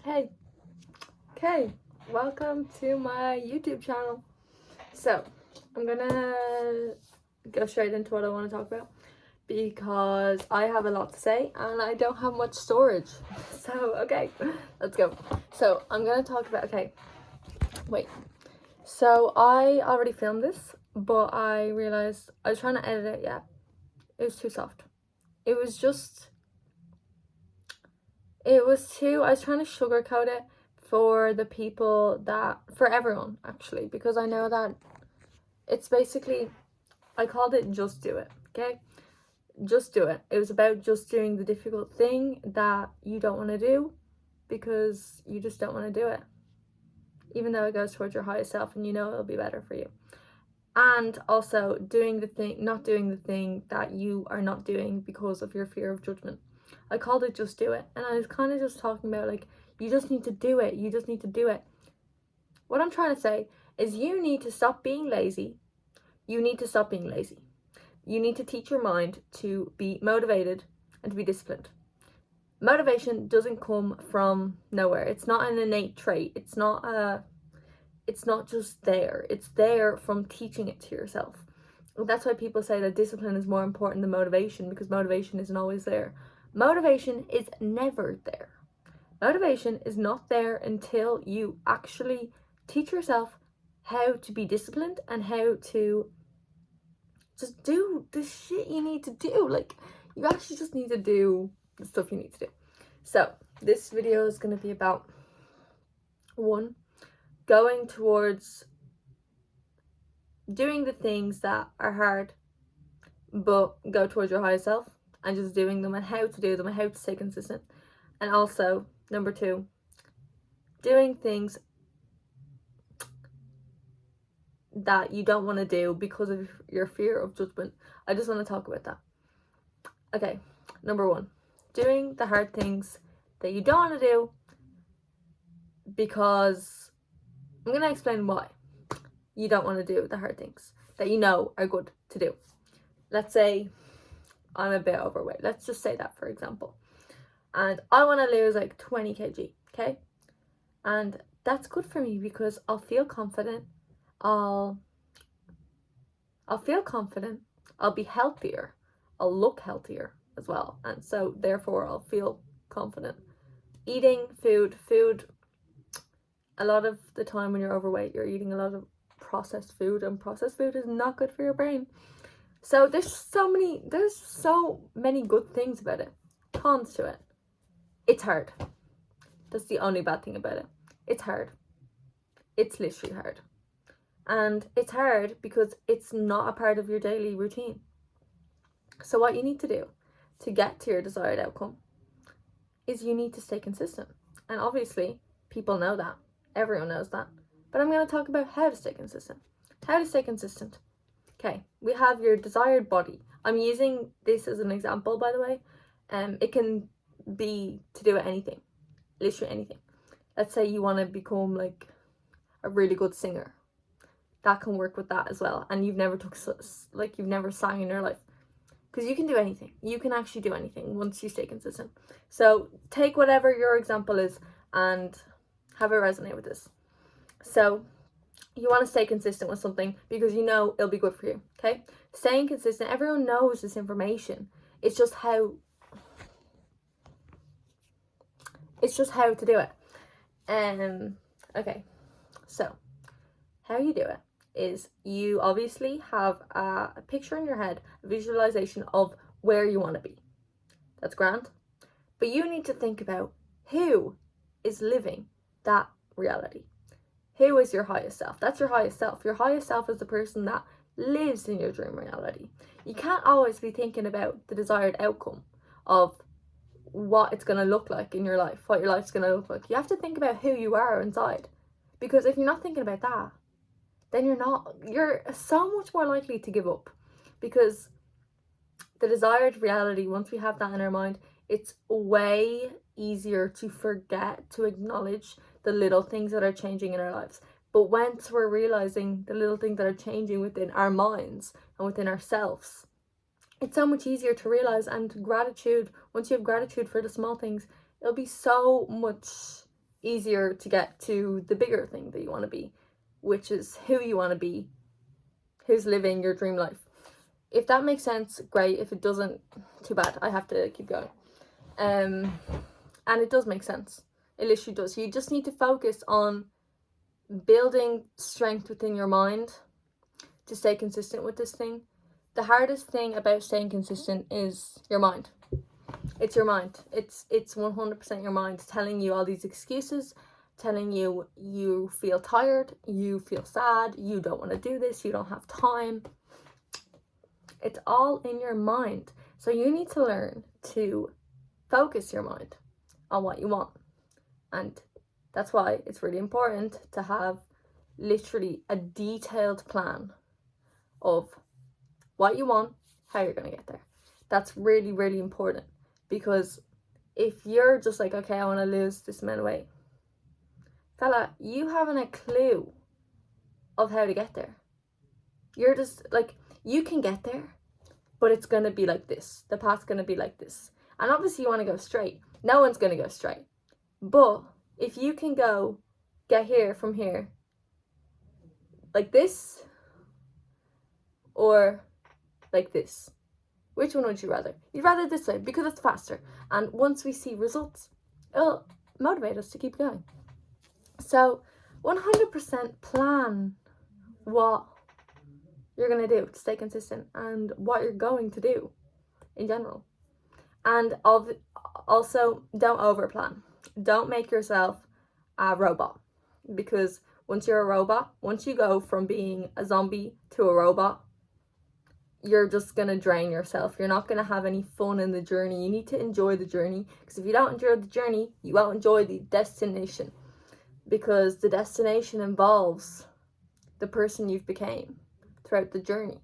Hey, okay, welcome to my YouTube channel. So, I'm gonna go straight into what I want to talk about because I have a lot to say and I don't have much storage. So, okay, let's go. So, I'm gonna talk about, wait. So, I already filmed this, but I realized I was trying to edit it, it was too soft. I was trying to sugarcoat it for the people for everyone actually, because I know that it's basically, I called it Just Do It, okay? Just do it. It was about just doing the difficult thing that you don't want to do because you just don't want to do it. Even though it goes towards your highest self and you know it'll be better for you. And also not doing the thing that you are not doing because of your fear of judgment. I called it Just Do It. And I was kind of just talking about you just need to do it. You just need to do it. What I'm trying to say is you need to stop being lazy. You need to stop being lazy. You need to teach your mind to be motivated and to be disciplined. Motivation doesn't come from nowhere. It's not an innate trait. It's not just there. It's there from teaching it to yourself. That's why people say that discipline is more important than motivation, because motivation isn't always there. Motivation is never there. Motivation is not there until you actually teach yourself how to be disciplined and how to just do the shit you need to do. You actually just need to do the stuff you need to do. So this video is going to be about, one, going towards doing the things that are hard but go towards your higher self and just doing them and how to do them and how to stay consistent. And also, number two, doing things that you don't want to do because of your fear of judgment. I just want to talk about that. Okay, number one, doing the hard things that you don't want to do, because I'm going to explain why you don't want to do the hard things that you know are good to do. Let's say I'm a bit overweight. Let's just say that, for example. And I want to lose 20 kg, okay? And that's good for me because I'll feel confident. I'll feel confident. I'll be healthier. I'll look healthier as well. And so therefore I'll feel confident. Eating food, a lot of the time when you're overweight, you're eating a lot of processed food, and processed food is not good for your brain. So there's so many good things about it. Cons to it. It's hard. That's the only bad thing about it. It's hard. It's literally hard. And it's hard because it's not a part of your daily routine. So what you need to do to get to your desired outcome is you need to stay consistent. And obviously, people know that. Everyone knows that. But I'm going to talk about how to stay consistent. How to stay consistent. Okay, we have your desired body. I'm using this as an example, by the way. It can be to do with anything. Literally anything. Let's say you want to become a really good singer. That can work with that as well. And you've never sang in your life. Because you can do anything. You can actually do anything once you stay consistent. So take whatever your example is and have it resonate with this. So you want to stay consistent with something because you know it'll be good for you, okay? Staying consistent, everyone knows this information. It's just how to do it. Okay, so how you do it is you obviously have a picture in your head, a visualization of where you want to be. That's grand. But you need to think about who is living that reality. Who is your highest self? That's your highest self. Your highest self is the person that lives in your dream reality. You can't always be thinking about the desired outcome of what it's going to look like in your life, what your life's going to look like. You have to think about who you are inside. Because if you're not thinking about that, then you're so much more likely to give up. Because the desired reality, once we have that in our mind, it's way easier to forget to acknowledge the little things that are changing in our lives. But once we're realizing the little things that are changing within our minds and within ourselves, it's so much easier to realize. And gratitude, once you have gratitude for the small things, it'll be so much easier to get to the bigger thing that you want to be, which is who you want to be, who's living your dream life. If that makes sense, great. If it doesn't, too bad. I have to keep going. And it does make sense. It literally does. You just need to focus on building strength within your mind to stay consistent with this thing. The hardest thing about staying consistent is your mind. It's your mind. It's 100% your mind telling you all these excuses, telling you you feel tired, you feel sad, you don't want to do this, you don't have time. It's all in your mind. So you need to learn to focus your mind on what you want. And that's why it's really important to have literally a detailed plan of what you want, how you're going to get there. That's really, really important, because if you're just like, okay, I want to lose this amount of weight, fella, you haven't a clue of how to get there. You're just like, you can get there, but it's going to be like this. The path's going to be like this. And obviously you want to go straight. No one's going to go straight. But if you can get here from here like this, or like this, which one would you rather? You'd rather this way because it's faster. And once we see results, it'll motivate us to keep going. So 100% plan what you're going to do to stay consistent and what you're going to do in general. And also, don't overplan. Don't make yourself a robot, because once you're a robot, once you go from being a zombie to a robot, you're just going to drain yourself. You're not going to have any fun in the journey. You need to enjoy the journey, because if you don't enjoy the journey, you won't enjoy the destination, because the destination involves the person you've became throughout the journey.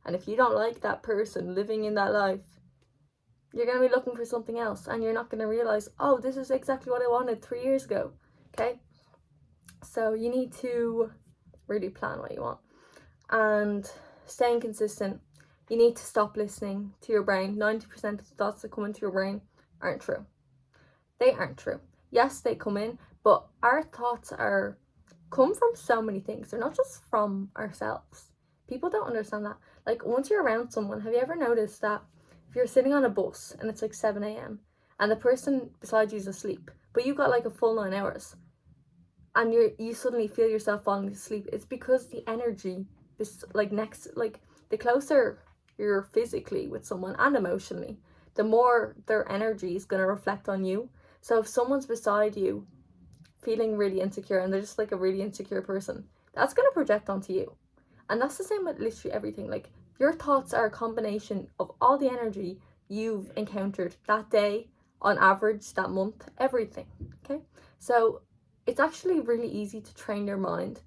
And if you don't like that person living in that life, you're going to be looking for something else, and you're not going to realize, oh, this is exactly what I wanted 3 years ago. Okay? So you need to really plan what you want. And staying consistent, you need to stop listening to your brain. 90% of the thoughts that come into your brain aren't true. They aren't true. Yes, they come in, but our thoughts come from so many things. They're not just from ourselves. People don't understand that. Like, once you're around someone, have you ever noticed that if you're sitting on a bus and it's like 7 a.m. and the person beside you is asleep, but you got like a full 9 hours, and you suddenly feel yourself falling asleep, it's because the energy is like the closer you're physically with someone and emotionally, the more their energy is going to reflect on you. So if someone's beside you feeling really insecure, and they're just like a really insecure person, that's going to project onto you. And that's the same with literally everything. Like, your thoughts are a combination of all the energy you've encountered that day, on average, that month, everything. Okay? So it's actually really easy to train your mind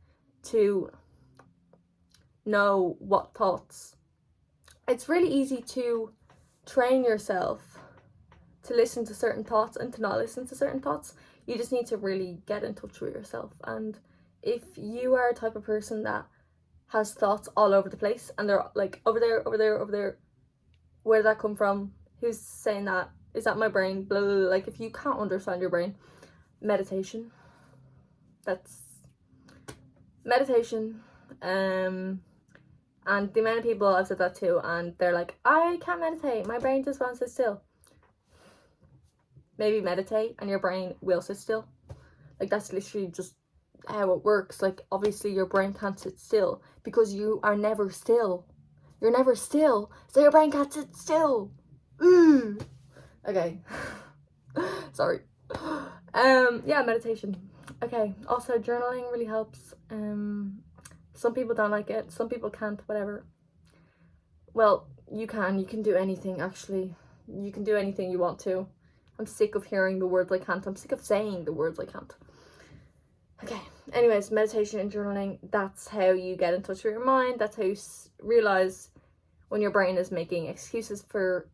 to know what thoughts. It's really easy to train yourself to listen to certain thoughts and to not listen to certain thoughts. You just need to really get in touch with yourself. And if you are a type of person that has thoughts all over the place, and they're like over there, where did that come from? Who's saying that? Is that my brain? Blah, blah, blah. Like, if you can't understand your brain, meditation. And the amount of people I've said that to, and they're like, I can't meditate, my brain just wants to sit still. Maybe meditate and your brain will sit still. Like, that's literally just how it works. Like, obviously your brain can't sit still because you are never still. You're never still, so your brain can't sit still. Okay. Sorry. Yeah, meditation. Okay. Also, journaling really helps. Some people don't like it. Some people can't. Whatever. Well, you can do anything. Actually, you can do anything you want to. I'm sick of hearing the words I can't. I'm sick of saying the words I can't. Okay. Anyways, meditation and journaling. That's how you get in touch with your mind. That's how you realize when your brain is making excuses for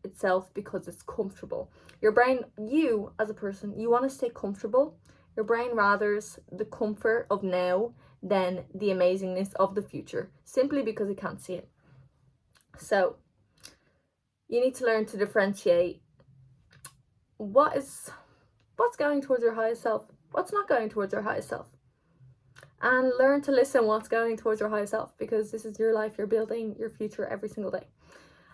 itself because it's comfortable. Your brain, you as a person, you want to stay comfortable. Your brain rathers the comfort of now than the amazingness of the future, simply because it can't see it. So you need to learn to differentiate what's going towards your highest self What's not going towards your highest self? And learn to listen what's going towards your highest self, because this is your life. You're building your future every single day.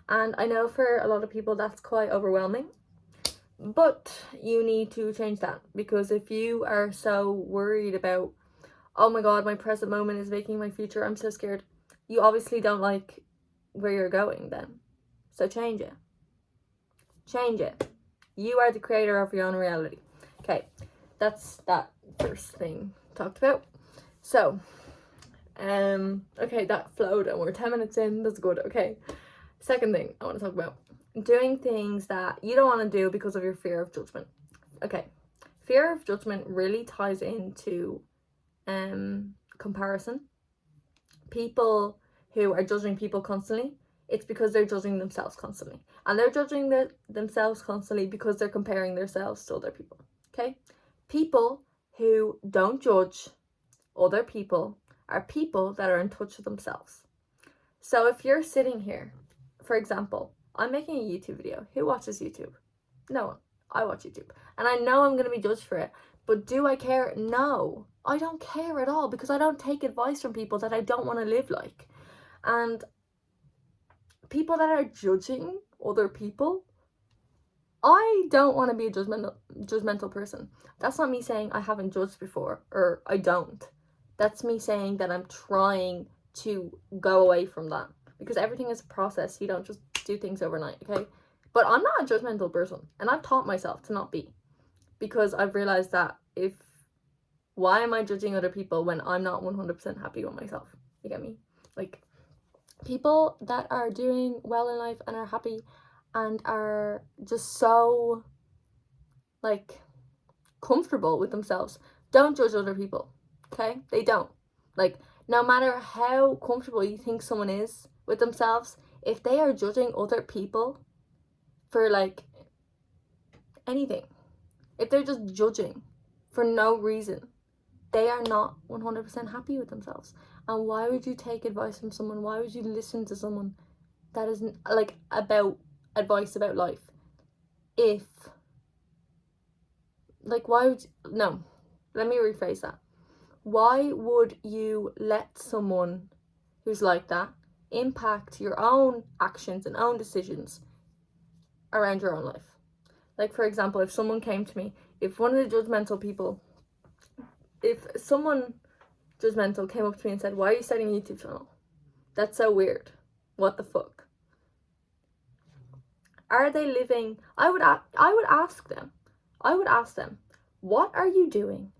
And I know for a lot of people that's quite overwhelming, but you need to change that, because if you are so worried about, oh my god, my present moment is making my future, I'm so scared, you obviously don't like where you're going then. So change it. Change it. You are the creator of your own reality. Okay, that's that first thing talked about. So, okay, that flowed and we're 10 minutes in, that's good. Okay, second thing I want to talk about, doing things that you don't want to do because of your fear of judgment. Okay, fear of judgment really ties into comparison. People who are judging people constantly, it's because they're judging themselves constantly, and they're judging themselves constantly because they're comparing themselves to other people. Okay, people who don't judge other people are people that are in touch with themselves. So if you're sitting here, for example, I'm making a YouTube video. Who watches YouTube? No one. I watch YouTube. And I know I'm going to be judged for it. But do I care? No. I don't care at all, because I don't take advice from people that I don't want to live like. And people that are judging other people, I don't want to be a judgmental person. That's not me saying I haven't judged before, or I don't. That's me saying that I'm trying to go away from that, because everything is a process. You don't just do things overnight, okay? But I'm not a judgmental person, and I've taught myself to not be, because I've realized that why am I judging other people when I'm not 100% happy with myself? You get me? Like, people that are doing well in life and are happy and are just so, like, comfortable with themselves don't judge other people, okay? They don't. Like, no matter how comfortable you think someone is with themselves, if they are judging other people for, like, anything, if they're just judging for no reason, they are not 100% happy with themselves. And why would you take advice from someone? Why would you listen to someone that isn't, like, about advice about life? If, like, why would no, let me rephrase that. Why would you let someone who's like that impact your own actions and own decisions around your own life? Like, for example, if someone came to me, if someone judgmental came up to me and said, why are you starting a YouTube channel? That's so weird. What the fuck? Are they living? I would ask them, what are you doing?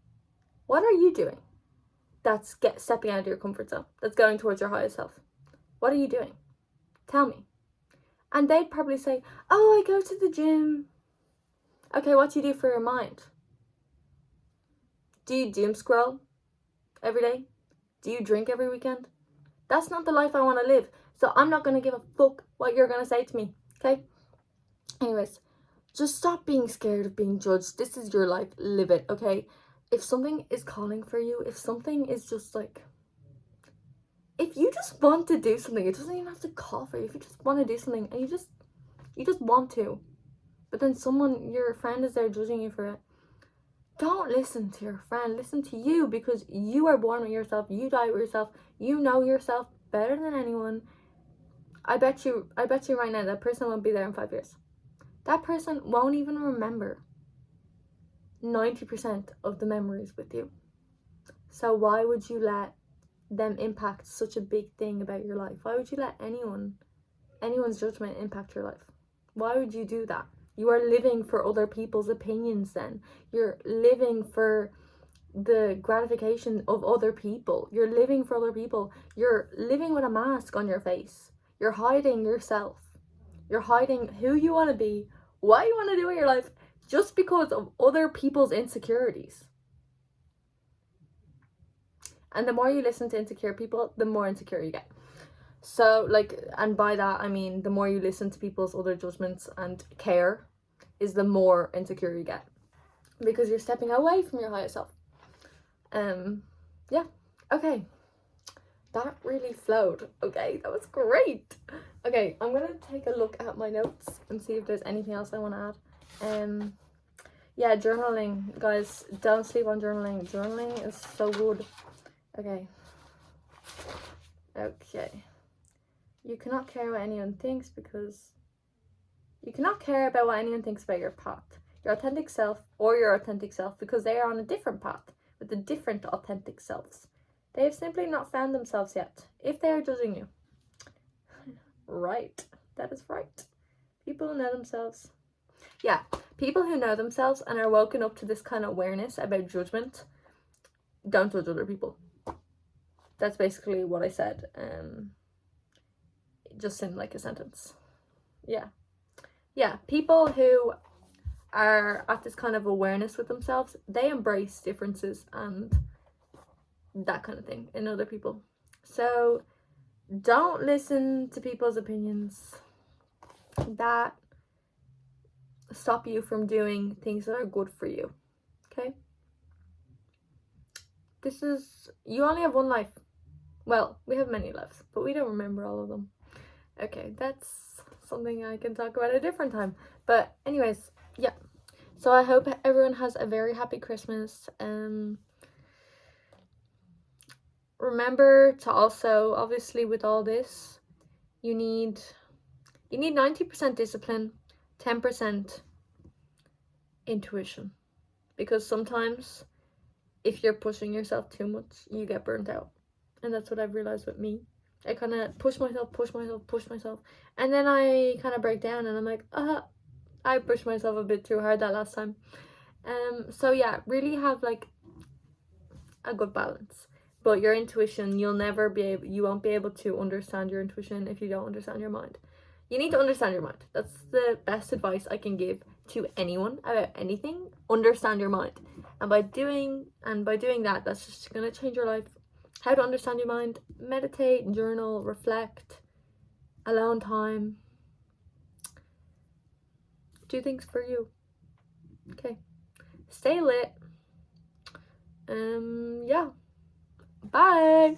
What are you doing that's stepping out of your comfort zone, that's going towards your highest self? What are you doing? Tell me. And they'd probably say, oh, I go to the gym. Okay, what do you do for your mind? Do you doom scroll every day? Do you drink every weekend? That's not the life I want to live. So I'm not going to give a fuck what you're going to say to me, okay? Anyways, just stop being scared of being judged. This is your life. Live it, okay? If something is calling for you, if something is just like, if you just want to do something, it doesn't even have to call for you. If you just want to do something and you just want to, but then your friend is there judging you for it, don't listen to your friend. Listen to you, because you are born with yourself. You die with yourself. You know yourself better than anyone. I bet you right now that person won't be there in 5 years. That person won't even remember 90% of the memories with you. So why would you let them impact such a big thing about your life? Why would you let anyone's judgment impact your life? Why would you do that? You are living for other people's opinions then. You're living for the gratification of other people. You're living for other people. You're living with a mask on your face. You're hiding yourself. You're hiding who you want to be, what you want to do in your life, just because of other people's insecurities. And the more you listen to insecure people, the more insecure you get. So, like, and by that I mean the more you listen to people's other judgments and care, is the more insecure you get, because you're stepping away from your higher self. Yeah, okay, that really flowed. Okay, that was great. Okay, I'm gonna take a look at my notes and see if there's anything else I want to add. Yeah, journaling, guys. Don't sleep on journaling. Journaling is so good. Okay. You cannot care what anyone thinks because you cannot care about what anyone thinks about your path, your authentic self, or your authentic self, because they are on a different path with the different authentic selves. They have simply not found themselves yet. If they are judging you, right, that is right. People who know themselves. Yeah, people who know themselves and are woken up to this kind of awareness about judgment don't judge other people. That's basically what I said. Just in like a sentence. Yeah, people who are at this kind of awareness with themselves, they embrace differences and that kind of thing in other people. So don't listen to people's opinions that stop you from doing things that are good for you. Okay? You only have one life. Well, we have many lives, but we don't remember all of them. Okay, that's something I can talk about at a different time. But anyways, yeah. So I hope everyone has a very happy Christmas. Remember to also, obviously with all this, you need 90% discipline, 10% intuition. Because sometimes if you're pushing yourself too much, you get burnt out. And that's what I've realized with me. I kind of push myself. And then I kind of break down and I'm like, I pushed myself a bit too hard that last time. So yeah, really have like a good balance. But your intuition, you won't be able to understand your intuition if you don't understand your mind. You need to understand your mind. That's the best advice I can give to anyone about anything. Understand your mind. And by doing that, that's just gonna change your life. How to understand your mind: meditate, journal, reflect, alone time. Do things for you. Okay. Stay lit. Yeah. Bye.